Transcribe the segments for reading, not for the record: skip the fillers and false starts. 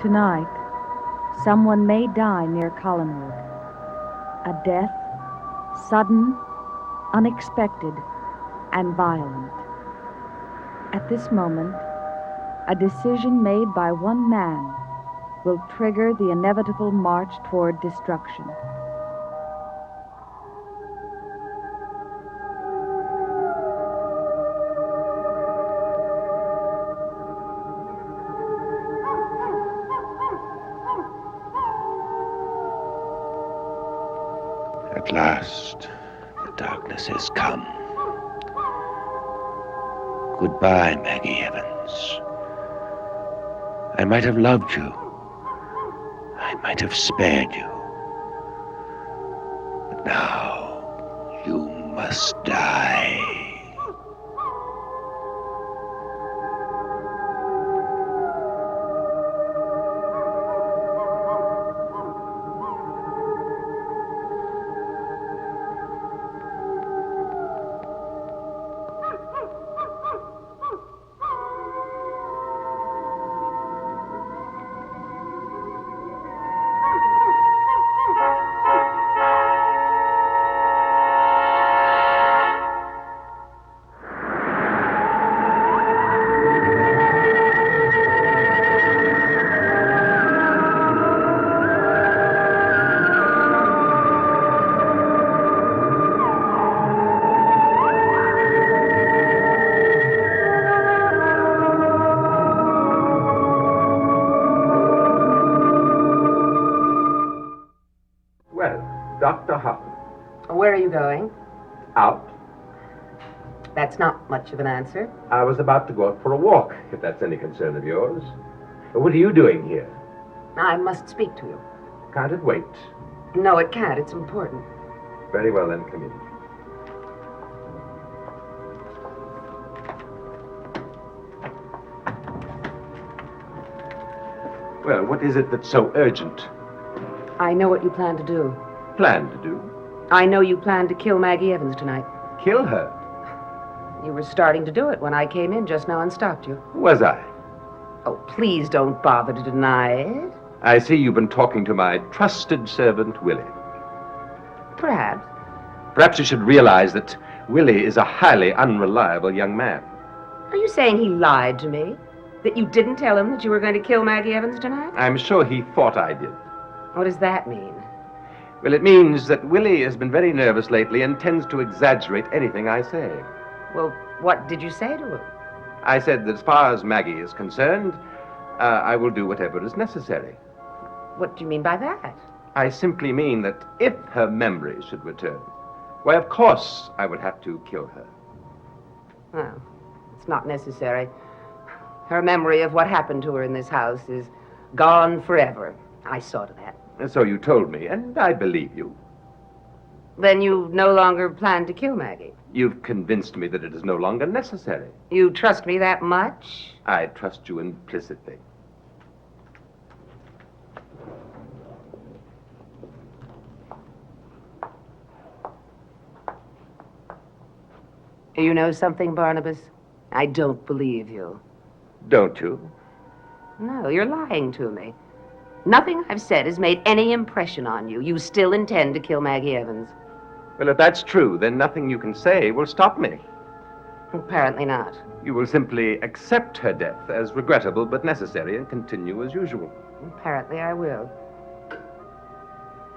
Tonight, someone may die near Collinwood. A death, sudden, unexpected, and violent. At this moment, a decision made by one man will trigger the inevitable march toward destruction. At last, the darkness has come. Goodbye, Maggie Evans. I might have loved you. I might have spared you. But now, you must die. Dr. Hutton. Where are you going? Out. That's not much of an answer. I was about to go out for a walk, if that's any concern of yours. What are you doing here? I must speak to you. Can't it wait? No, it can't. It's important. Very well, then, come in. Well, what is it that's so urgent? I know what you plan to do. Plan to do? I know you plan to kill Maggie Evans tonight. Kill her? You were starting to do it when I came in just now and stopped you. Was I? Oh, please don't bother to deny it. I see you've been talking to my trusted servant, Willie. Perhaps. Perhaps you should realize that Willie is a highly unreliable young man. Are you saying he lied to me? That you didn't tell him that you were going to kill Maggie Evans tonight? I'm sure he thought I did. What does that mean? Well, it means that Willie has been very nervous lately and tends to exaggerate anything I say. Well, what did you say to him? I said that as far as Maggie is concerned, I will do whatever is necessary. What do you mean by that? I simply mean that if her memory should return, why, of course, I would have to kill her. Well, it's not necessary. Her memory of what happened to her in this house is gone forever. I saw to that. So you told me, and I believe you. Then you no longer plan to kill Maggie? You've convinced me that it is no longer necessary. You trust me that much? I trust you implicitly. You know something, Barnabas? I don't believe you. Don't you? No, you're lying to me. Nothing I've said has made any impression on you. You still intend to kill Maggie Evans. Well, if that's true, then nothing you can say will stop me. Apparently not. You will simply accept her death as regrettable but necessary and continue as usual. Apparently I will.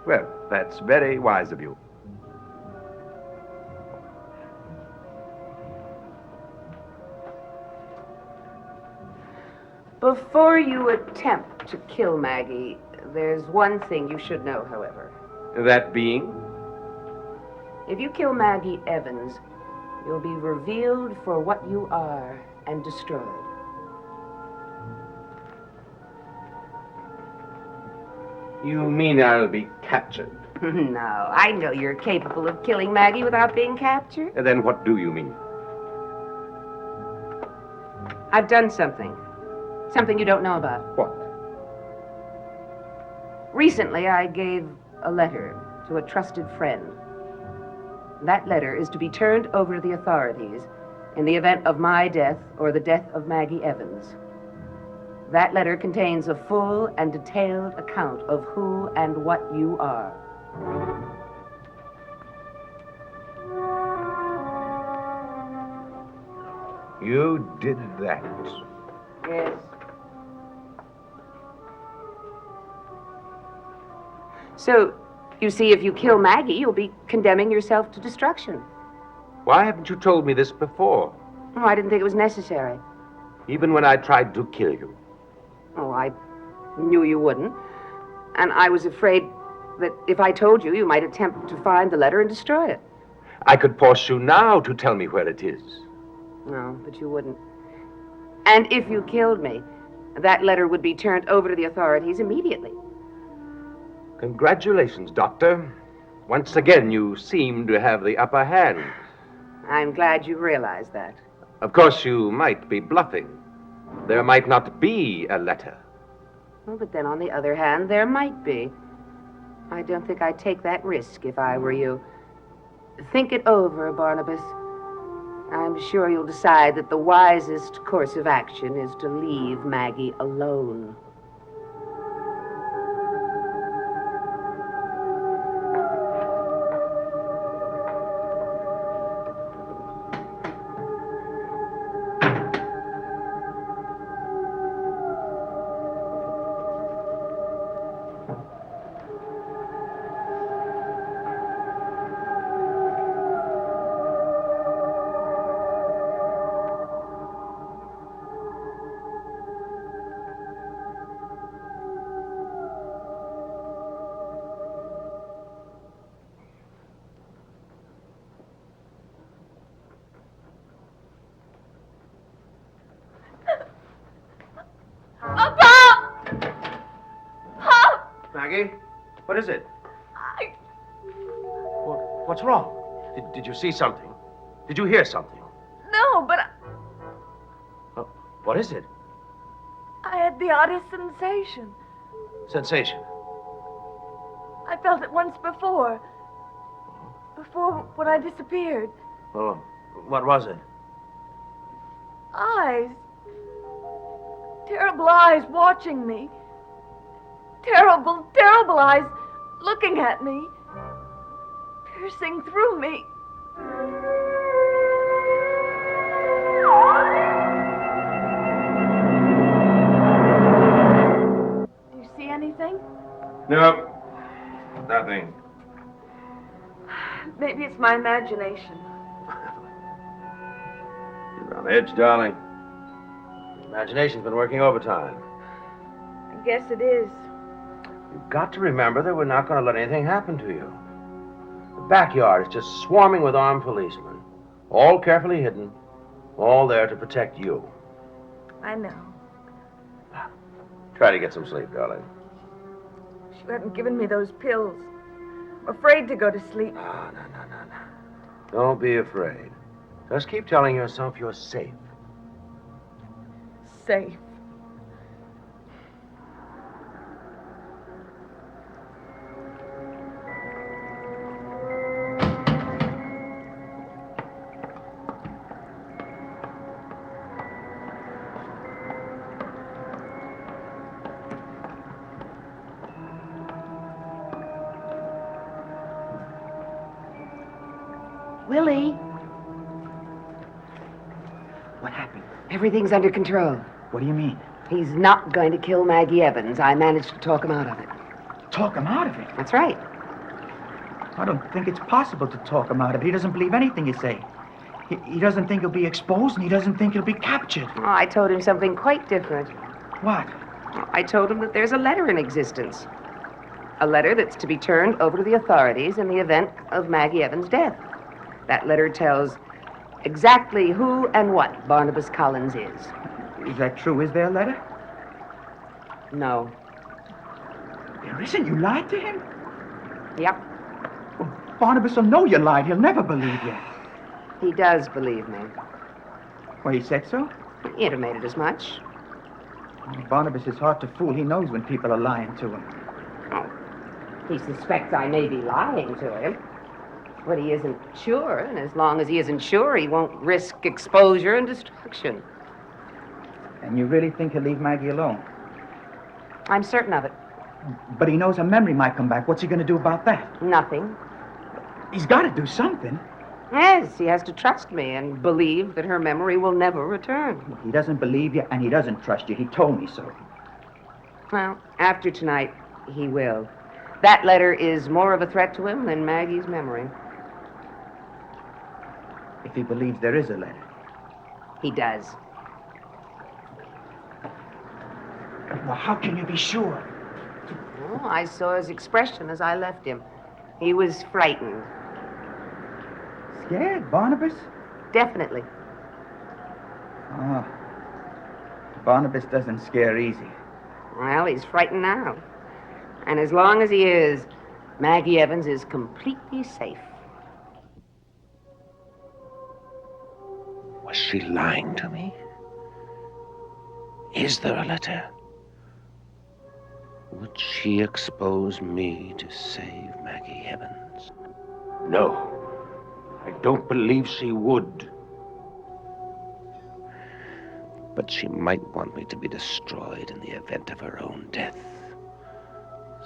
Well, that's very wise of you. Before you attempt to kill Maggie, there's one thing you should know, however. That being? If you kill Maggie Evans, you'll be revealed for what you are and destroyed. You mean I'll be captured? No, I know you're capable of killing Maggie without being captured. Then what do you mean? I've done something. Something you don't know about. What? Recently, I gave a letter to a trusted friend. That letter is to be turned over to the authorities in the event of my death or the death of Maggie Evans. That letter contains a full and detailed account of who and what you are. You did that. Yes. So, you see, if you kill Maggie, you'll be condemning yourself to destruction. Why haven't you told me this before? Oh, I didn't think it was necessary. Even when I tried to kill you. Oh, I knew you wouldn't. And I was afraid that if I told you, you might attempt to find the letter and destroy it. I could force you now to tell me where it is. No, but you wouldn't. And if you killed me, that letter would be turned over to the authorities immediately. Congratulations, Doctor. Once again, you seem to have the upper hand. I'm glad you realize that. Of course, you might be bluffing. There might not be a letter. Well, but then on the other hand, there might be. I don't think I'd take that risk if I were you. Think it over, Barnabas. I'm sure you'll decide that the wisest course of action is to leave Maggie alone. Maggie, what is it? What's wrong? Did you see something? Did you hear something? No, but What is it? I had the oddest sensation. Sensation. I felt it once before. Before when I disappeared. Oh, what was it? Eyes. Terrible eyes watching me. Terrible, terrible eyes looking at me. Piercing through me. Do you see anything? No, nothing. Maybe it's my imagination. You're on edge, darling. Imagination's been working overtime. I guess it is. You've got to remember that we're not going to let anything happen to you. The backyard is just swarming with armed policemen, all carefully hidden, all there to protect you. I know. Try to get some sleep, darling. She hadn't given me those pills. I'm afraid to go to sleep. No. Don't be afraid. Just keep telling yourself you're safe. Safe. Willie, What happened? everything's under control. What do you mean? He's not going to kill Maggie Evans. I managed to talk him out of it. Talk him out of it? That's right. I don't think it's possible to talk him out of it. He doesn't believe anything you say. He doesn't think he'll be exposed, and he doesn't think he'll be captured. Oh, I told him something quite different. What? I told him that there's a letter in existence. A letter that's to be turned over to the authorities in the event of Maggie Evans' death. That letter tells exactly who and what Barnabas Collins is. Is that true? Is there a letter? No. There isn't. You lied to him? Yep, Well, Barnabas will know you lied. He'll never believe you. he does believe me. Well, he said so? He intimated as much. Barnabas is hard to fool. He knows when people are lying to him. Oh, he suspects I may be lying to him. But he isn't sure, and as long as he isn't sure, he won't risk exposure and destruction. And you really think he'll leave Maggie alone? I'm certain of it. But he knows her memory might come back. What's he going to do about that? Nothing. He's got to do something. Yes, he has to trust me and believe that her memory will never return. He doesn't believe you, and he doesn't trust you. He told me so. Well, after tonight, he will. That letter is more of a threat to him than Maggie's memory. If he believes there is a letter. He does. Well, how can you be sure? Oh, I saw his expression as I left him. He was frightened. Scared, Barnabas? Definitely. Oh. Barnabas doesn't scare easy. Well, he's frightened now. And as long as he is, Maggie Evans is completely safe. Was she lying to me? Is there a letter? Would she expose me to save Maggie Evans? No, I don't believe she would. But she might want me to be destroyed in the event of her own death.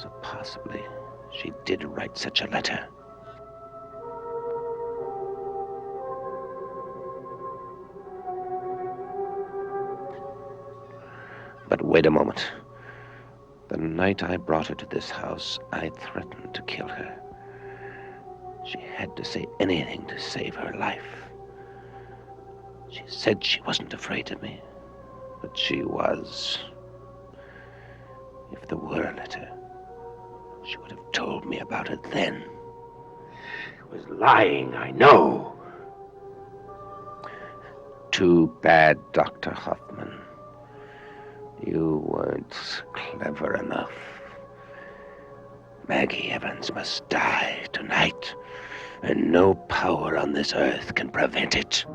So possibly she did write such a letter. But wait a moment. The night I brought her to this house, I threatened to kill her. She had to say anything to save her life. She said she wasn't afraid of me, but she was. If there were a letter, she would have told me about it then. She was lying, I know. Too bad, Dr. Hoffman. You weren't clever enough. Maggie Evans must die tonight, and no power on this earth can prevent it.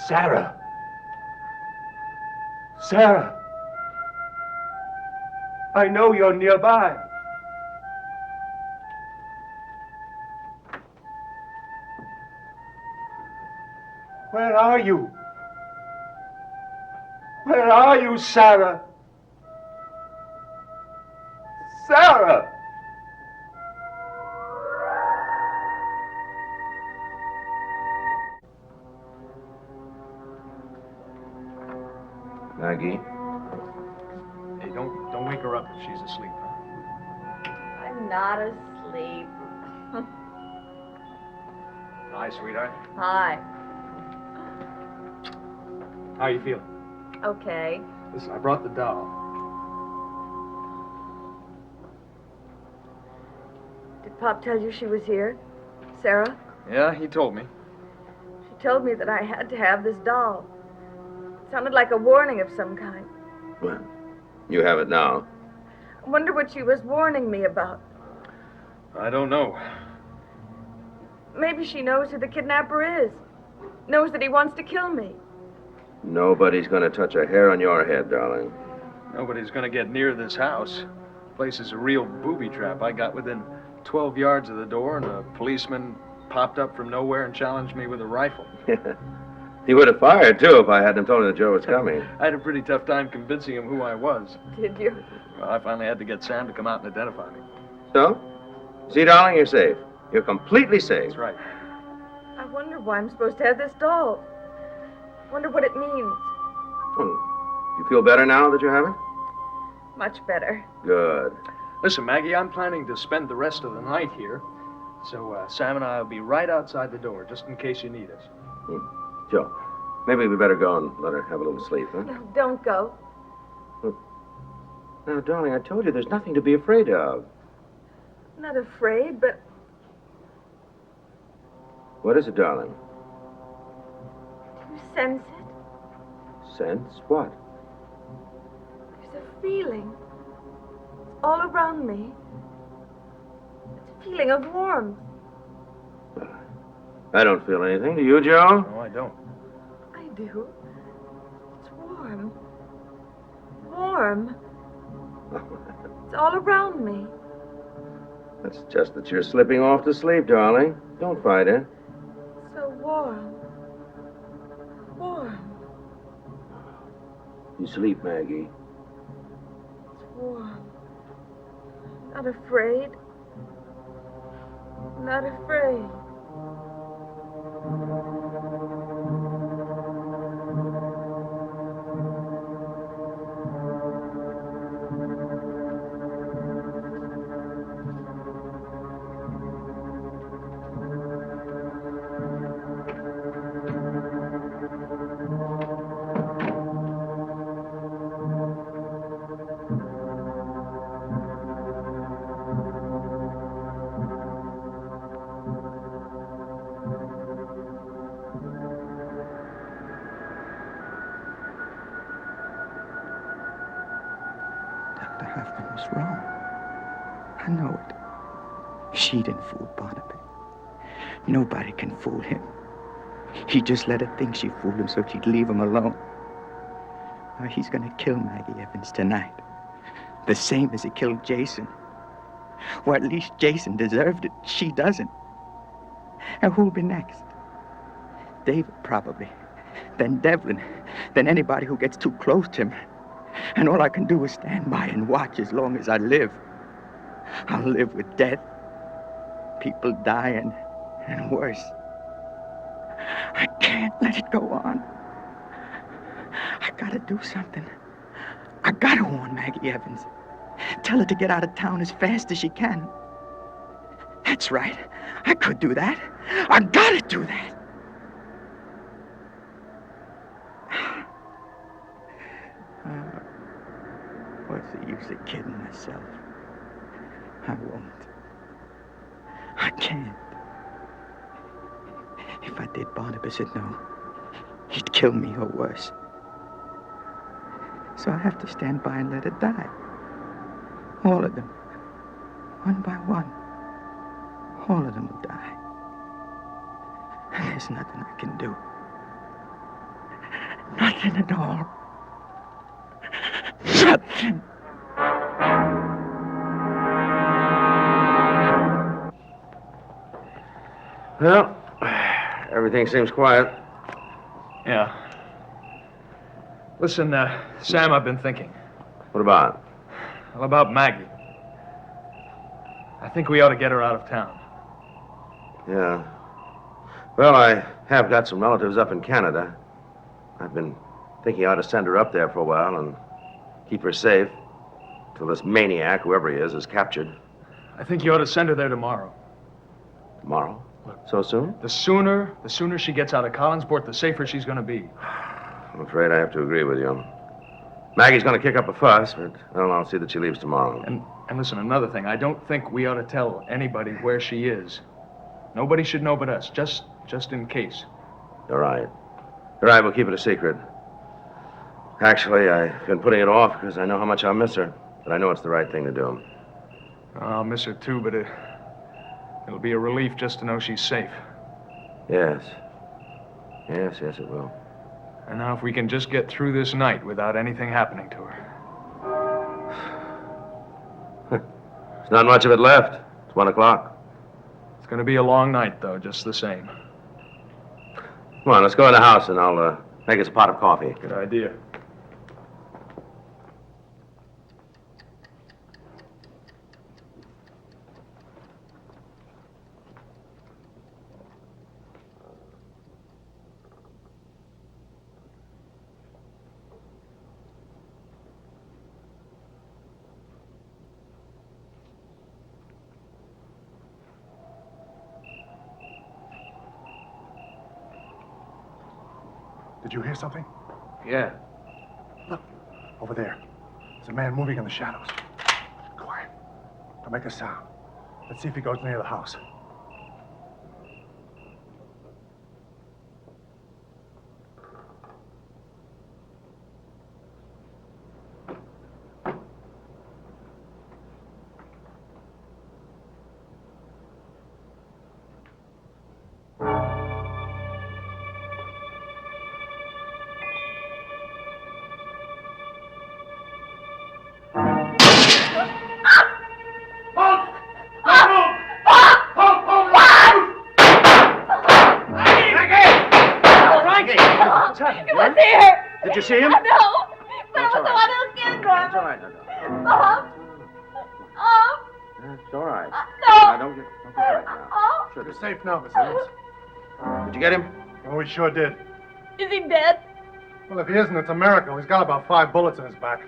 Sarah! Sarah! I know you're nearby. Where are you? Where are you, Sarah? Sarah! Maggie? Hey, don't wake her up if she's asleep. I'm not asleep. Hi, sweetheart. Hi. How you feeling? Okay. Listen, I brought the doll. Did Pop tell you she was here? Sarah? Yeah, he told me. She told me that I had to have this doll. It sounded like a warning of some kind. Well, you have it now. I wonder what she was warning me about. I don't know. Maybe she knows who the kidnapper is. Knows that he wants to kill me. Nobody's gonna touch a hair on your head, darling. Nobody's gonna get near this house. Place is a real booby trap. I got within 12 yards of the door, and a policeman popped up from nowhere and challenged me with a rifle. He would have fired, too, if I hadn't told him that Joe was coming. I had a pretty tough time convincing him who I was. Did you? Well, I finally had to get Sam to come out and identify me. So? See, darling, you're safe. You're completely safe. That's right. I wonder why I'm supposed to have this doll. Wonder what it means. Well, you feel better now that you have it? Much better. Good. Listen, Maggie, I'm planning to spend the rest of the night here. So Sam and I will be right outside the door, just in case you need us. Joe, maybe we better go and let her have a little sleep, huh? No, don't go. Now, darling, I told you there's nothing to be afraid of. I'm not afraid, but What is it, darling? do you sense it? Sense? What? There's a feeling. It's all around me. It's a feeling of warmth. I don't feel anything. Do you, Joe? No, I don't. I do. It's warm. Warm. It's all around me. That's just that you're slipping off to sleep, darling. Don't fight it. So warm. Warm. You sleep, Maggie. It's warm. Not afraid. Not afraid. Dr. Hoffman was wrong. I know it. She didn't fool Barnaby. Nobody can fool him. He just let her think she fooled him so she'd leave him alone. Now he's gonna kill Maggie Evans tonight. The same as he killed Jason. Or at least Jason deserved it. She doesn't. And who'll be next? David, probably. Then Devlin. Then anybody who gets too close to him. And all I can do is stand by and watch as long as I live. I'll live with death. People dying, and worse. I can't let it go on. I gotta do something. I gotta warn Maggie Evans. Tell her to get out of town as fast as she can. That's right. I could do that. I gotta do that. What's the use of kidding myself? I won't. I can't. If I did, Barnabas would know. He'd kill me or worse. So I have to stand by and let her die. All of them. One by one. All of them will die. And there's nothing I can do. Nothing at all. Nothing. Well, everything seems quiet. Yeah. Listen, Sam, I've been thinking. What about? Well, about Maggie. I think we ought to get her out of town. Yeah. Well, I have got some relatives up in Canada. I've been thinking I ought to send her up there for a while and keep her safe till this maniac, whoever he is captured. I think you ought to send her there tomorrow. Tomorrow? So soon? The sooner she gets out of Collinsport, the safer she's going to be. I'm afraid I have to agree with you. Maggie's going to kick up a fuss, but I'll see that she leaves tomorrow. And listen, another thing. I don't think we ought to tell anybody where she is. Nobody should know but us, just in case. You're right. You're right, we'll keep it a secret. Actually, I've been putting it off because I know how much I'll miss her, but I know it's the right thing to do. I'll miss her too, but it'll be a relief just to know she's safe. Yes. Yes, it will. And now if we can just get through this night without anything happening to her. There's not much of it left. It's 1 o'clock. It's going to be a long night, though, just the same. Come on, let's go in the house and I'll make us a pot of coffee. Good idea. Did you hear something? Yeah. Look, over there. There's a man moving in the shadows. Quiet. Don't make a sound. Let's see if he goes near the house. What's happened? He was here. Did you see him? No. But it That's was the all one who killed Grandma. It's all right, now. Mom. Mom. It's all right. No. Now, don't get right now. Oh. Sure, You're safe now, Miss Evans. Did you get him? Oh, we sure did. Is he dead? Well, if he isn't, it's a miracle. He's got about 5 bullets in his back.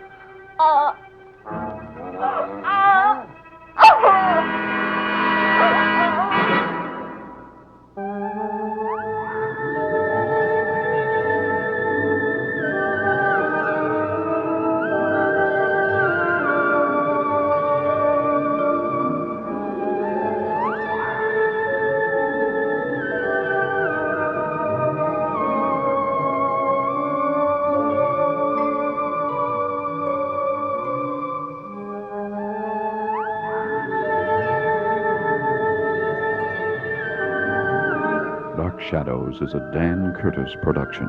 Dark Shadows is a Dan Curtis production.